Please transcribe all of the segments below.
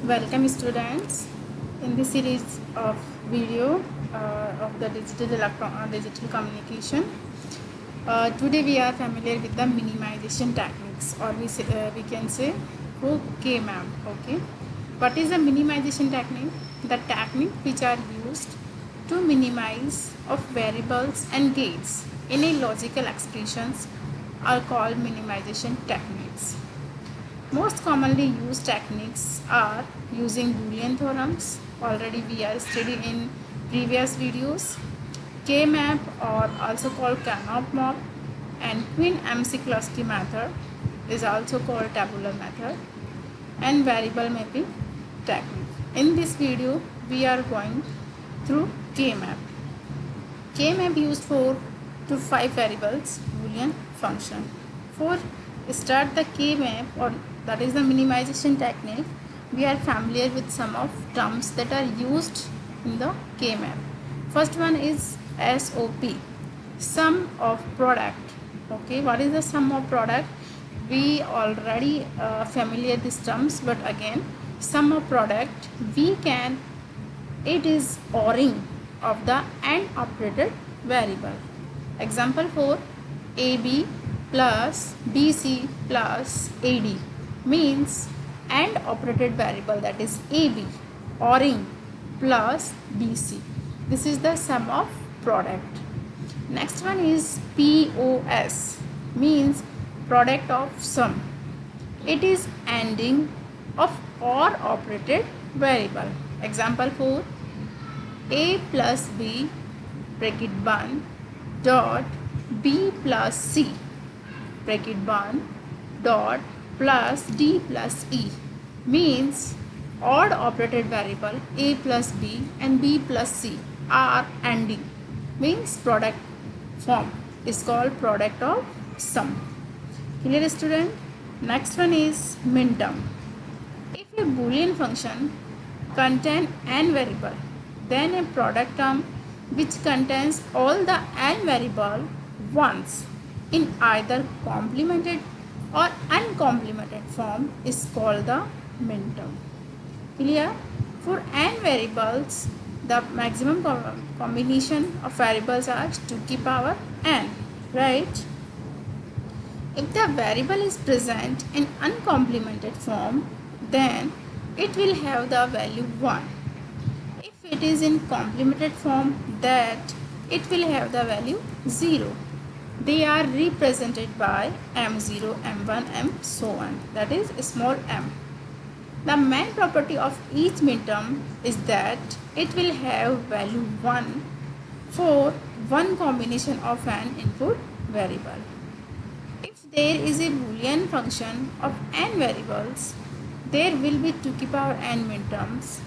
Welcome students in this series of video of the digital communication. Today we are familiar with the minimization techniques, or we can say KMAP. Okay, what is the minimization technique? The technique which are used to minimize of variables and gates in a logical expressions are called minimization techniques. Most commonly used techniques are using Boolean theorems. Already we are studying in previous videos. K-map, or also called Carnot map, and Queen-McCluskey method is also called tabular method, and variable mapping technique. In this video we are going through K-map. K-map used 4 to 5 variables Boolean function. For start the K-map, or that is the minimization technique, we are familiar with some of terms that are used in the K-map. First one is SOP, sum of product. Okay, what is the sum of product? We already familiar these terms, but again, sum of product, it is ORing of the AND operated variable. Example 4, AB plus BC plus AD means AND operated variable, that is AB, ORing plus BC. This is the sum of product. Next one is POS, means product of sum. It is ANDing of OR operated variable. Example 4, A plus B bracket bun dot B plus C bracket bun dot plus D plus E means odd operated variable A plus B and B plus C are ANDing, means product form is called product of sum. Clear student? Next one is minterm. If a Boolean function contains n variable, then a product term which contains all the n variable once in either complemented or uncomplemented form is called the minterm. Clear? For n variables, the maximum combination of variables are 2 to the power n, right? If the variable is present in uncomplemented form, then it will have the value 1. If it is in complemented form, that it will have the value 0. They are represented by m0, m1, m so on, that is small m. The main property of each minterm is that it will have value 1 for one combination of an input variable. If there is a Boolean function of n variables, there will be 2 to the power n minterms,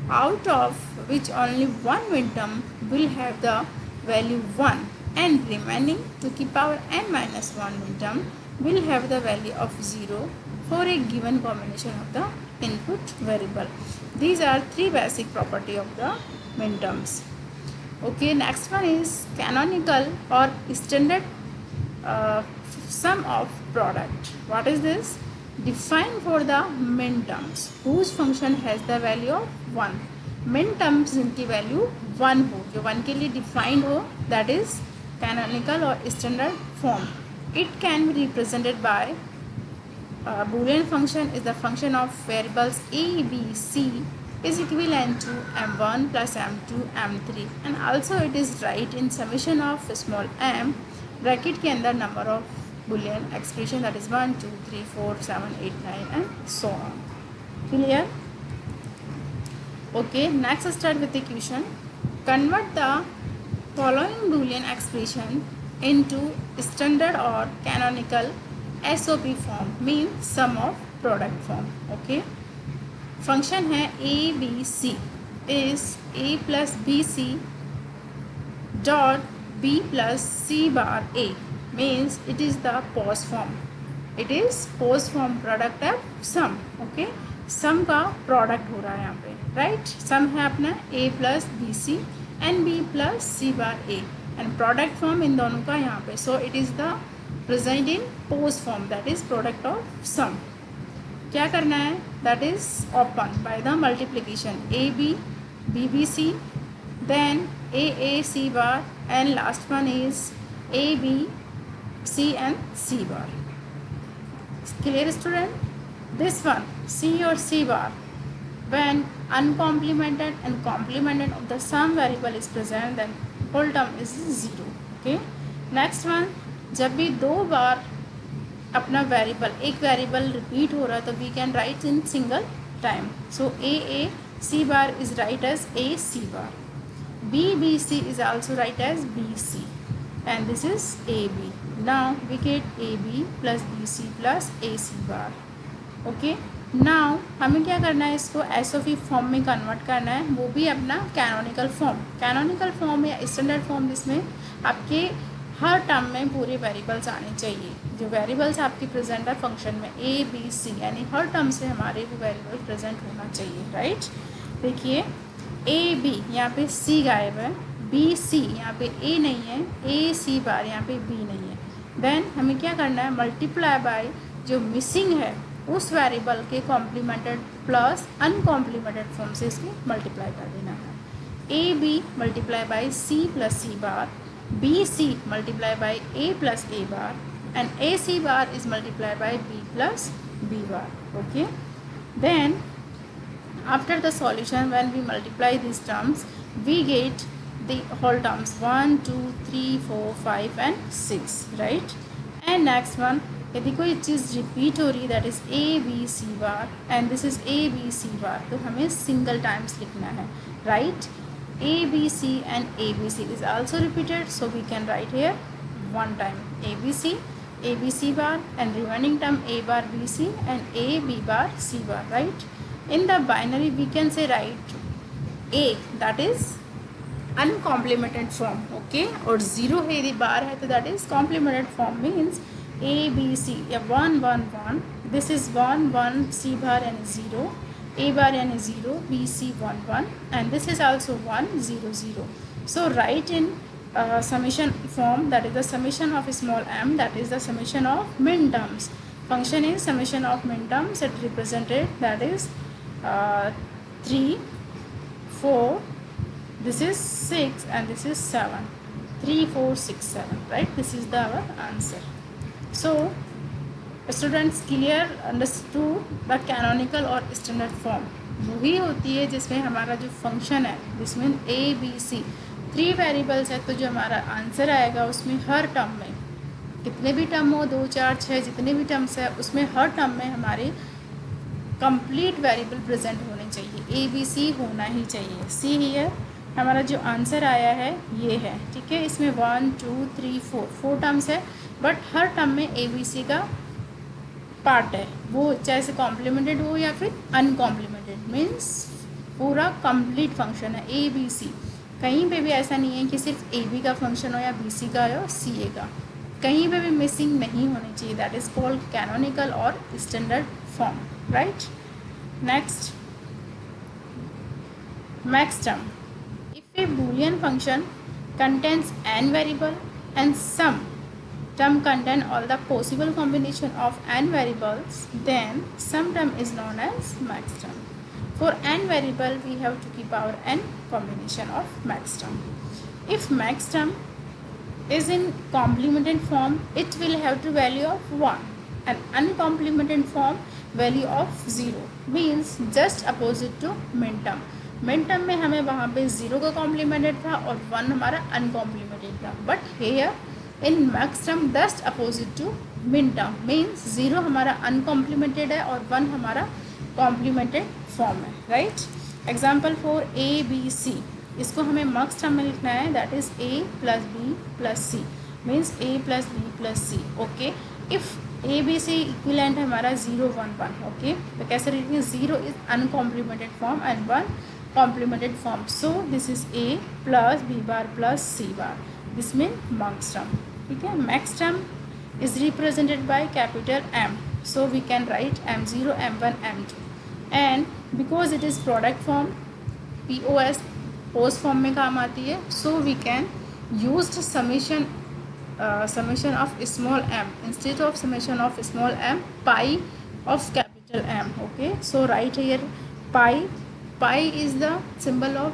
out of which only one minterm will have the value 1, and remaining 2 to the power n minus 1 minterm will have the value of 0 for a given combination of the input variable. These are 3 basic property of the minterms. Okay, next one is canonical or standard sum of product. What is this? Define for the minterms whose function has the value of 1. minterms जिनकी value 1 हो, जो 1 के लिए defined हो, that is canonical or standard form. It can be represented by Boolean function is the function of variables a, b, c is equivalent to m1 plus m2 m3, and also it is right in summation of small m bracket के अंदर number of Boolean expression, that is 1, 2, 3, 4, 7, 8, 9 and so on. Clear? Okay, next start with the question. Convert the following Boolean expression into standard or canonical SOP form, means sum of product form. Okay, function है ABC is A plus BC dot B plus C bar A, means it is the POS form. It is POS form, product of sum. Okay, sum का product हो रहा है यहाँ पे, right? sum है अपना A plus BC and B plus C bar A, and product form इन दोनों का यहाँ पे, so it is the present in POS form, that is product of sum. क्या करना है, that is open by the multiplication A B B B C, then A C bar, and last one is A B C and C bar. Clear student? This one C or C bar, when uncomplemented and complemented of the sum variable is present, then whole term is 0. Okay. Next one, जब भी दो बार अपना variable एक variable repeat हो रहा है तो we can write in single time. So A C bar is write as A C bar, B C is also write as B C, and this is AB. Now we get AB plus BC plus AC bar. Okay. Now हमें क्या करना है, इसको SOV form में convert करना है, वो भी अपना कैनोनिकल फॉर्म या स्टैंडर्ड फॉर्म, जिसमें आपके हर टर्म में पूरे वेरिएबल्स आने चाहिए. जो वेरिएबल्स आपकी प्रेजेंट है फंक्शन में A B C, यानी हर टर्म से हमारे वो वेरिएबल प्रेजेंट होना चाहिए. राइट. देखिए A B यहाँ पे C गायब है, बी सी यहाँ पे ए नहीं है, ए सी बार यहाँ पे बी नहीं है. देन हमें क्या करना है, मल्टीप्लाई बाय जो मिसिंग है उस वेरिएबल के कॉम्प्लीमेंटेड प्लस अनकॉम्प्लीमेंटेड फॉर्म से इसको मल्टीप्लाई कर देना है. A B multiply by C plus C bar, B C multiply by A plus A bar, and A C bar is multiply by B plus B bar. Okay. Then after the solution, when we multiply these terms, we get the whole terms 1 2 3 4 5 and 6. right. And next one, यदि कोई चीज़ repeat हो रही है, that is A B C bar and this is A B C bar, तो हमें single times लिखना है. Right. A B C and A B C is also repeated, so we can write here one time A B C bar, and remaining term A bar B C and A B bar C bar. Right. In the binary we can say write A, that is uncomplemented form. Okay. और 0 है यदि बार है तो that is complemented form, means A B C या 1 1 1, this is 1 1 C bar and 0, A bar and 0, B C 1 1, and this is also 1 0 0. So write in summation form, that is the summation of small m, that is the summation of min terms. Function is summation of min terms, it represented, that is 3 4, this is 6 and this is 7, 3 4 6 7. right. This is the our answer. So students clear understood the canonical और standard form वही होती है जिसमें हमारा जो function है, जिसमें A B C 3 variables है, तो जो हमारा आंसर आएगा उसमें हर टर्म में कितने भी टर्म हो, 2 4 6 जितने भी टर्म्स है, उसमें हर टर्म में हमारे कंप्लीट वेरिएबल प्रेजेंट होने चाहिए. ए बी सी होना ही चाहिए. सी हियर हमारा जो आंसर आया है ये है. ठीक है. इसमें 1 2 3 4 टर्म्स है, बट हर टर्म में ए बी सी का पार्ट है, वो चाहे से कॉम्प्लीमेंटेड हो या फिर अनकॉम्प्लीमेंटेड, मीन्स पूरा कंप्लीट फंक्शन है ए बी सी. कहीं पे भी ऐसा नहीं है कि सिर्फ ए बी का फंक्शन हो या बी सी का हो सी ए का, कहीं पे भी मिसिंग नहीं होनी चाहिए. दैट इज़ कॉल्ड कैनोनिकल और standard form. right. Next, max term. If a boolean function contains n variable and some term contain all the possible combination of n variables, then some term is known as max term. For n variable we have to keep our n combination of max term. If max term is in complemented form, it will have the value of 1, and uncomplemented form value of 0, means just opposite to min term. Min term में हमें वहाँ पे 0 का complimented था और 1 हमारा uncomplemented था, but here in max term just opposite to min term, means 0 हमारा अनकॉम्प्लीमेंटेड है और 1 हमारा कॉम्प्लीमेंटेड फॉर्म है. Right. Example for A B C, इसको हमें मैक्स टर्म में लिखना है, that is A plus B plus C, means A plus B plus C. Okay. If A B C equivalent है हमारा 0 1 1. ओके. तो कैसे लिखेंगे, 0 is uncomplemented form and 1 complemented form. So this is A plus B bar plus C bar, this mean max term. ठीक है. Max term is represented by capital M, so we can write M0 M1 M2, and because it is product form, POS post form में काम आती है, so we can use summation of small m instead of summation of small m pi of capital M. Okay, so write here pi. Pi is the symbol of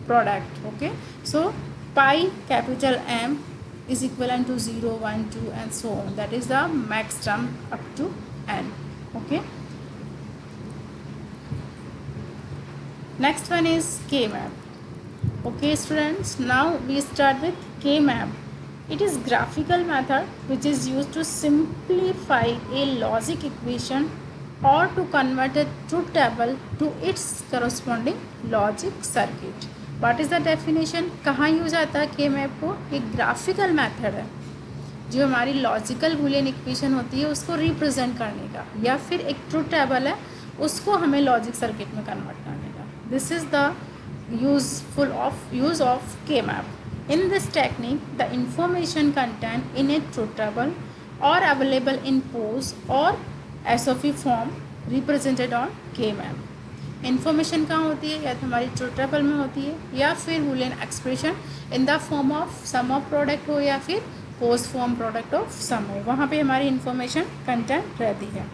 product. Okay, so pi capital M is equivalent to 0, 1, 2 and so on. That is the max term up to n. Okay, next one is K-map. Okay students, now we start with K-map. It is graphical method which is used to simplify a logic equation or to convert a truth table to its corresponding logic circuit. What is the definition? कहाँ use आता है K-map को? एक graphical method है जो हमारी logical Boolean equation होती है उसको रिप्रेजेंट करने का, या फिर एक ट्रूथ टेबल है उसको हमें लॉजिक सर्किट में कन्वर्ट करने का. This is the use of K-map. In this technique, the information contained in a truth table or available in POS or SOP form represented on K-map. Information कहाँ होती है? या तो हमारी ट्रूथ टेबल में होती है या फिर Boolean expression in the form of sum of product हो या फिर post form product of sum हो, वहाँ पे हमारी इन्फॉर्मेशन कंटेंट रहती है.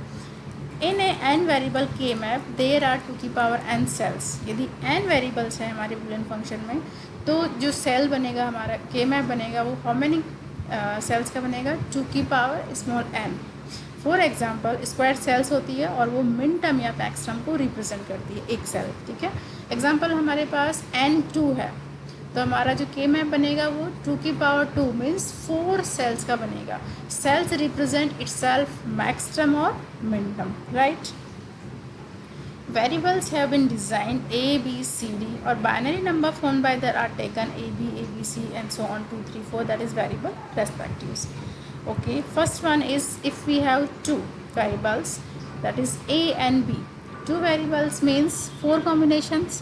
इन ए n वेरिएबल के मैप देयर आर 2 की पावर n सेल्स. यदि n वेरिएबल्स हैं हमारे बूलियन फंक्शन में तो जो सेल बनेगा हमारा के मैप बनेगा वो हाउ मेनी सेल्स का बनेगा? 2 की power small n. For example square cells होती है और वो मिन टर्म या मैक्स टर्म को रिप्रेजेंट करती है एक सेल. ठीक है, एग्जांपल हमारे पास n2 है तो हमारा जो के मैप बनेगा वो 2 की पावर 2 मीन्स 4 सेल्स का बनेगा. Cells represent itself max term और min term, right. Variables have been designed A, B, C, D or binary number formed by that are taken A, B, A, B, C and so on 2, 3, 4, that is variable respectives. Okay, first one is if we have 2 variables, that is A and B. 2 variables means 4 combinations.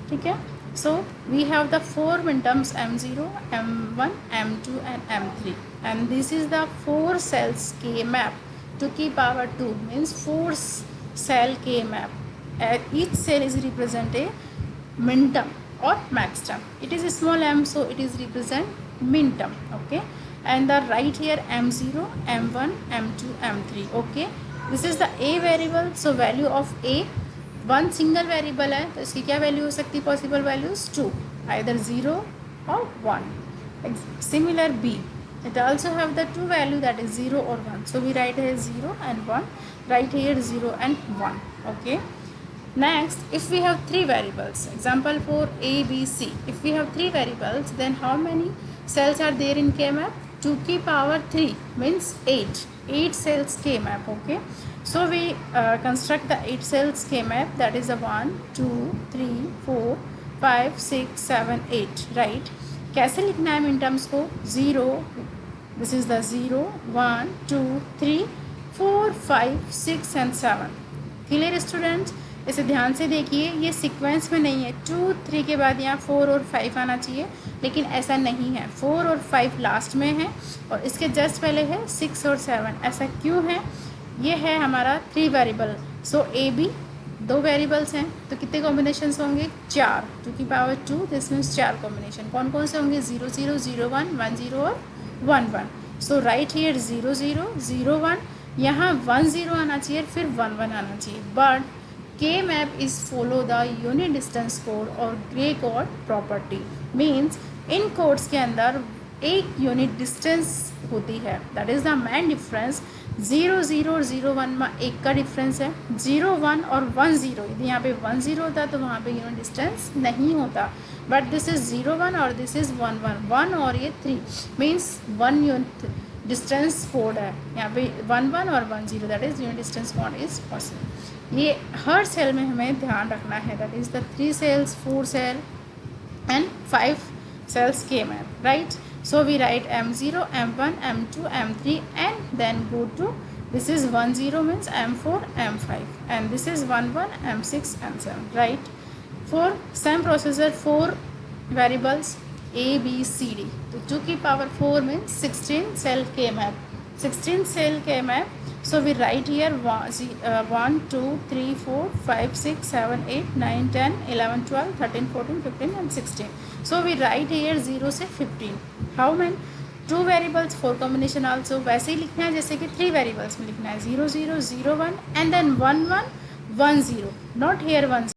ठीक है, so we have the 4 minterms M0, M1, M2 and M3 and this is the 4 cells K map. 2 की power 2 means 4 cell K map. Each cell is represent a min term or max term. It is a small m, so it is represent min term. Okay, and the right here m0, m1, m2, m3. Okay, this is the a variable, so value of a one single variable है तो इसकी क्या value हो सकती है? Possible values 2, either 0 or 1. Similar b, it also have the 2 value that is 0 or 1, so we write here 0 and 1, write here 0 and 1. Okay, next if we have 3 variables, example for a, b, c. If we have 3 variables, then how many cells are there in K map? 2 की power 3 means 8 cells K map. Okay, so we construct the 8 cells K map, that is the 1, 2, 3, 4, 5, 6, 7, 8, right. कैसे लिखना है मिन terms को? 0, this is the 0, 1, 2, 3, 4, 5, 6 and 7. Clear students? इसे ध्यान से देखिए, ये सीक्वेंस में नहीं है. 2, 3 के बाद यहाँ 4 और 5 आना चाहिए, लेकिन ऐसा नहीं है. 4 और 5 लास्ट में है और इसके जस्ट पहले है 6 और 7. ऐसा क्यों है? ये है हमारा 3 variable. So A B 2 variables हैं तो कितने कॉम्बिनेशंस होंगे? 4. 2 की पावर 2, दिस मीन्स 4 कॉम्बिनेशन. कौन कौन से होंगे? 0 0, 0 1, 1 0 और 1 1. सो राइट हियर 0 0, 0 1. यहाँ 1 0 आना चाहिए, फिर 1 1 आना चाहिए. But K map is follow the unit distance code और grey code property. Means in codes के अंदर एक यूनिट डिस्टेंस होती है, that is the main difference. 0 0 और 0 1 में एक का डिफरेंस है. 0 1 और 1 0, यदि यहाँ पे 1 0 होता तो वहाँ पे यूनिट डिस्टेंस नहीं होता. बट दिस इज़ 0 1 और दिस इज़ 1 1. 1 और ये 3 मीन्स 1 यूनिट डिस्टेंस कोड है. यहाँ पे 1 1 और 1 0, that is unit distance code is possible. ये हर सेल में हमें ध्यान रखना है. That is the 3 cells, 4 cell and 5 cells K map, right. So we write m0, m1, m2, m3 and then go to this is 1 0 means m4, m5 and this is 1 1, m6, m7, right. For same processor 4 variables a, b, c, d. तो 2 की power 4 means 16 cell K map. 16 cell K map. So we write here 1 2 3 4 5 6 7 8 9 10 11 12 13 14 15 and 16. So we write here 0 से 15. How many? True variables 4 combination also वैसे ही लिखना है जैसे कि 3 variables में लिखना है 0 0 0 1 एंड देन 1 1 1 0, नॉट हेयर 1